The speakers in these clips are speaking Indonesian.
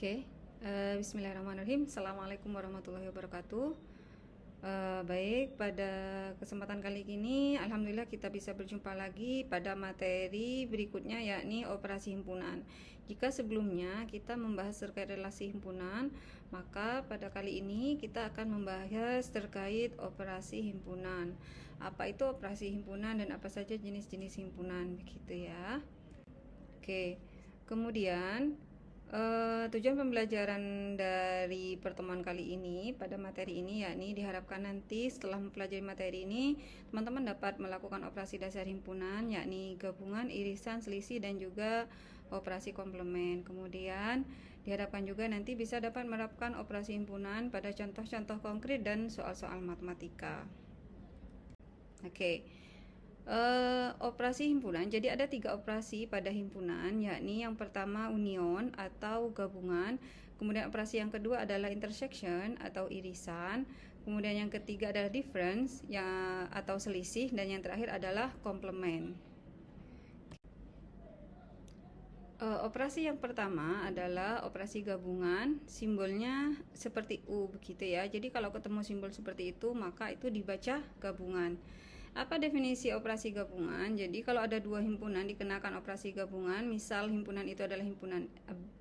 Oke, Bismillahirrahmanirrahim. Assalamualaikum warahmatullahi wabarakatuh. Baik, pada kesempatan kali ini, alhamdulillah kita bisa berjumpa lagi pada materi berikutnya, yakni operasi himpunan. Jika sebelumnya kita membahas terkait relasi himpunan, maka pada kali ini kita akan membahas terkait operasi himpunan. Apa itu operasi himpunan dan apa saja jenis-jenis himpunan, begitu ya. Oke, kemudian tujuan pembelajaran dari pertemuan kali ini pada materi ini, yakni diharapkan nanti setelah mempelajari materi ini teman-teman dapat melakukan operasi dasar himpunan, yakni gabungan, irisan, selisih, dan juga operasi komplement. Kemudian diharapkan juga nanti bisa dapat menerapkan operasi himpunan pada contoh-contoh konkret dan soal-soal matematika. Oke. Operasi himpunan, jadi ada 3 operasi pada himpunan, yakni yang pertama union atau gabungan, kemudian operasi yang kedua adalah intersection atau irisan, kemudian yang ketiga adalah difference atau selisih, dan yang terakhir adalah komplement. Operasi yang pertama adalah operasi gabungan, simbolnya seperti U begitu ya. Jadi kalau ketemu simbol seperti itu maka itu dibaca gabungan. Apa definisi operasi gabungan? Jadi kalau ada 2 himpunan dikenakan operasi gabungan, misal himpunan itu adalah himpunan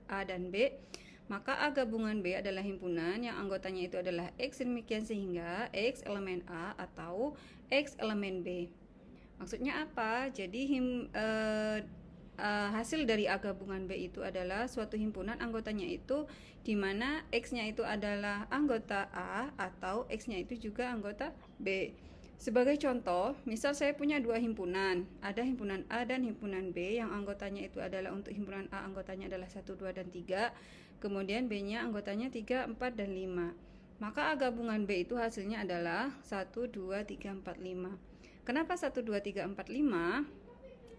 A dan B, maka A gabungan B adalah himpunan yang anggotanya itu adalah X, demikian sehingga X elemen A atau X elemen B. Maksudnya apa? Jadi hasil dari A gabungan B itu adalah suatu himpunan anggotanya itu di mana X-nya itu adalah anggota A atau X-nya itu juga anggota B. Sebagai contoh, misal saya punya 2 himpunan, ada himpunan A dan himpunan B yang anggotanya itu adalah untuk himpunan A anggotanya adalah 1, 2, dan 3, kemudian B-nya anggotanya 3, 4, dan 5. Maka A gabungan B itu hasilnya adalah 1, 2, 3, 4, 5. Kenapa 1, 2, 3, 4, 5?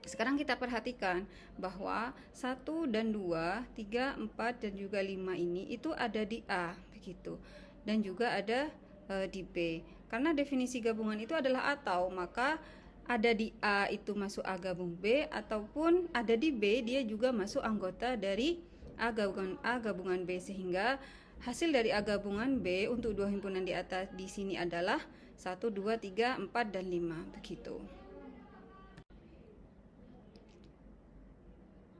Sekarang kita perhatikan bahwa 1 dan 2, 3, 4, dan juga 5 ini itu ada di A, begitu. Dan juga ada di B. Karena definisi gabungan itu adalah atau, maka ada di A itu masuk A gabung B, ataupun ada di B dia juga masuk anggota dari A gabungan B, sehingga hasil dari A gabungan B untuk 2 himpunan di atas di sini adalah 1, 2, 3, 4, dan 5 begitu.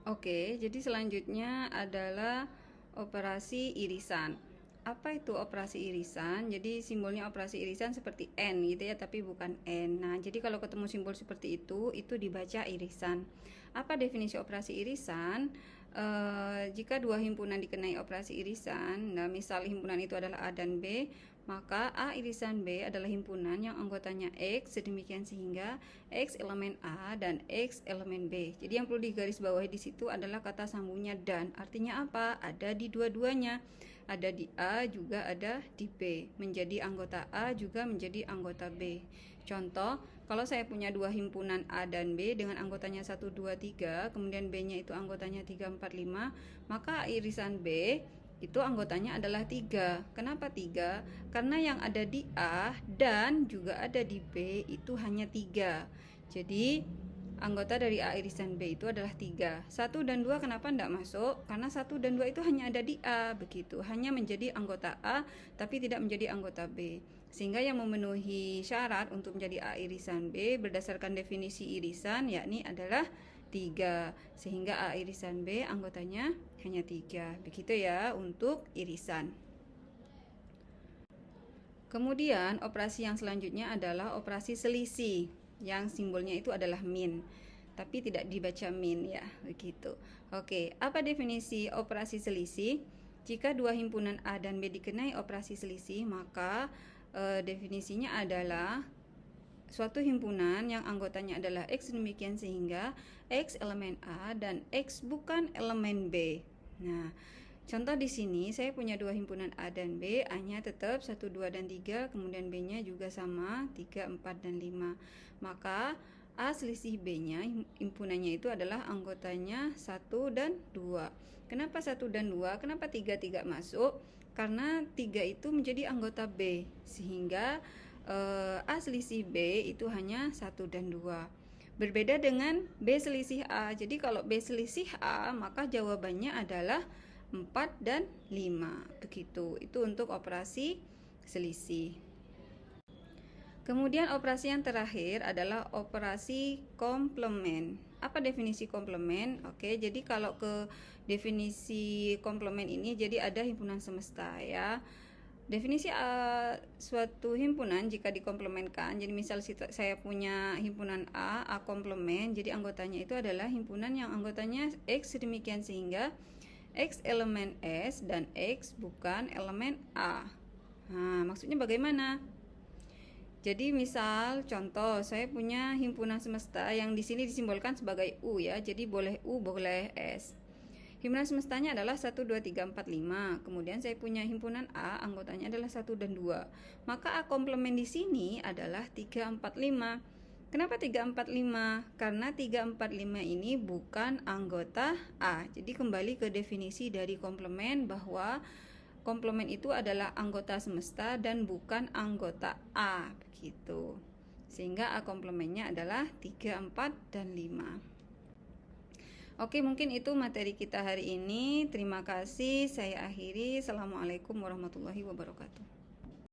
Oke, jadi selanjutnya adalah operasi irisan. Apa itu operasi irisan? Jadi simbolnya operasi irisan seperti N gitu ya, tapi bukan N. Nah, jadi kalau ketemu simbol seperti itu dibaca irisan. Apa definisi operasi irisan? Jika 2 himpunan dikenai operasi irisan, nah misal himpunan itu adalah A dan B, maka A irisan B adalah himpunan yang anggotanya X, sedemikian sehingga X elemen A dan X elemen B. Jadi yang perlu digarisbawahi di situ adalah kata sambungnya dan. Artinya apa? Ada di dua-duanya. Ada di A juga ada di B. Menjadi anggota A juga menjadi anggota B. Contoh, kalau saya punya 2 himpunan A dan B dengan anggotanya 1, 2, 3, kemudian B-nya itu anggotanya 3, 4, 5, maka irisan B itu anggotanya adalah 3. Kenapa 3? Karena yang ada di A dan juga ada di B itu hanya 3. Jadi anggota dari A irisan B itu adalah 3. 1 dan 2 kenapa tidak masuk? Karena 1 dan 2 itu hanya ada di A, begitu. Hanya menjadi anggota A, tapi tidak menjadi anggota B. Sehingga yang memenuhi syarat untuk menjadi A irisan B berdasarkan definisi irisan, yakni adalah 3. Sehingga A irisan B anggotanya hanya 3. Begitu ya untuk irisan. Kemudian operasi yang selanjutnya adalah operasi selisih, yang simbolnya itu adalah min, tapi tidak dibaca min ya, begitu. Oke, apa definisi operasi selisih? Jika 2 himpunan A dan B dikenai operasi selisih, maka definisinya adalah suatu himpunan yang anggotanya adalah X, demikian sehingga X elemen A dan X bukan elemen B. Nah, contoh di sini saya punya 2 himpunan A dan B, A-nya tetap 1, 2, dan 3, kemudian B-nya juga sama 3, 4, dan 5. Maka A selisih B-nya himpunannya itu adalah anggotanya 1 dan 2. Kenapa 1 dan 2? Kenapa 3 tidak masuk? Karena 3 itu menjadi anggota B, sehingga A selisih B itu hanya 1 dan 2. Berbeda dengan B selisih A. Jadi kalau B selisih A, maka jawabannya adalah 4, dan 5. Begitu. Itu untuk operasi selisih. Kemudian operasi yang terakhir adalah operasi komplement. Apa definisi komplement? Oke, jadi kalau ke definisi komplement ini, jadi ada himpunan semesta ya. Definisi suatu himpunan jika dikomplementkan, jadi misal saya punya himpunan A komplement, jadi anggotanya itu adalah himpunan yang anggotanya X sedemikian sehingga X elemen S dan X bukan elemen A. Nah, maksudnya bagaimana? Jadi misal contoh saya punya himpunan semesta yang di sini disimbolkan sebagai U ya, jadi boleh U boleh S. Himpunan semestanya adalah 1, 2, 3, 4, 5. Kemudian saya punya himpunan A, anggotanya adalah 1 dan 2. Maka A komplement di sini adalah 3, 4, 5. Kenapa 3, 4, 5? Karena 3, 4, 5 ini bukan anggota A. Jadi kembali ke definisi dari komplement bahwa komplement itu adalah anggota semesta dan bukan anggota A. Begitu. Sehingga A komplementnya adalah 3, 4, dan 5. Oke, mungkin itu materi kita hari ini. Terima kasih. Saya akhiri. Assalamualaikum warahmatullahi wabarakatuh.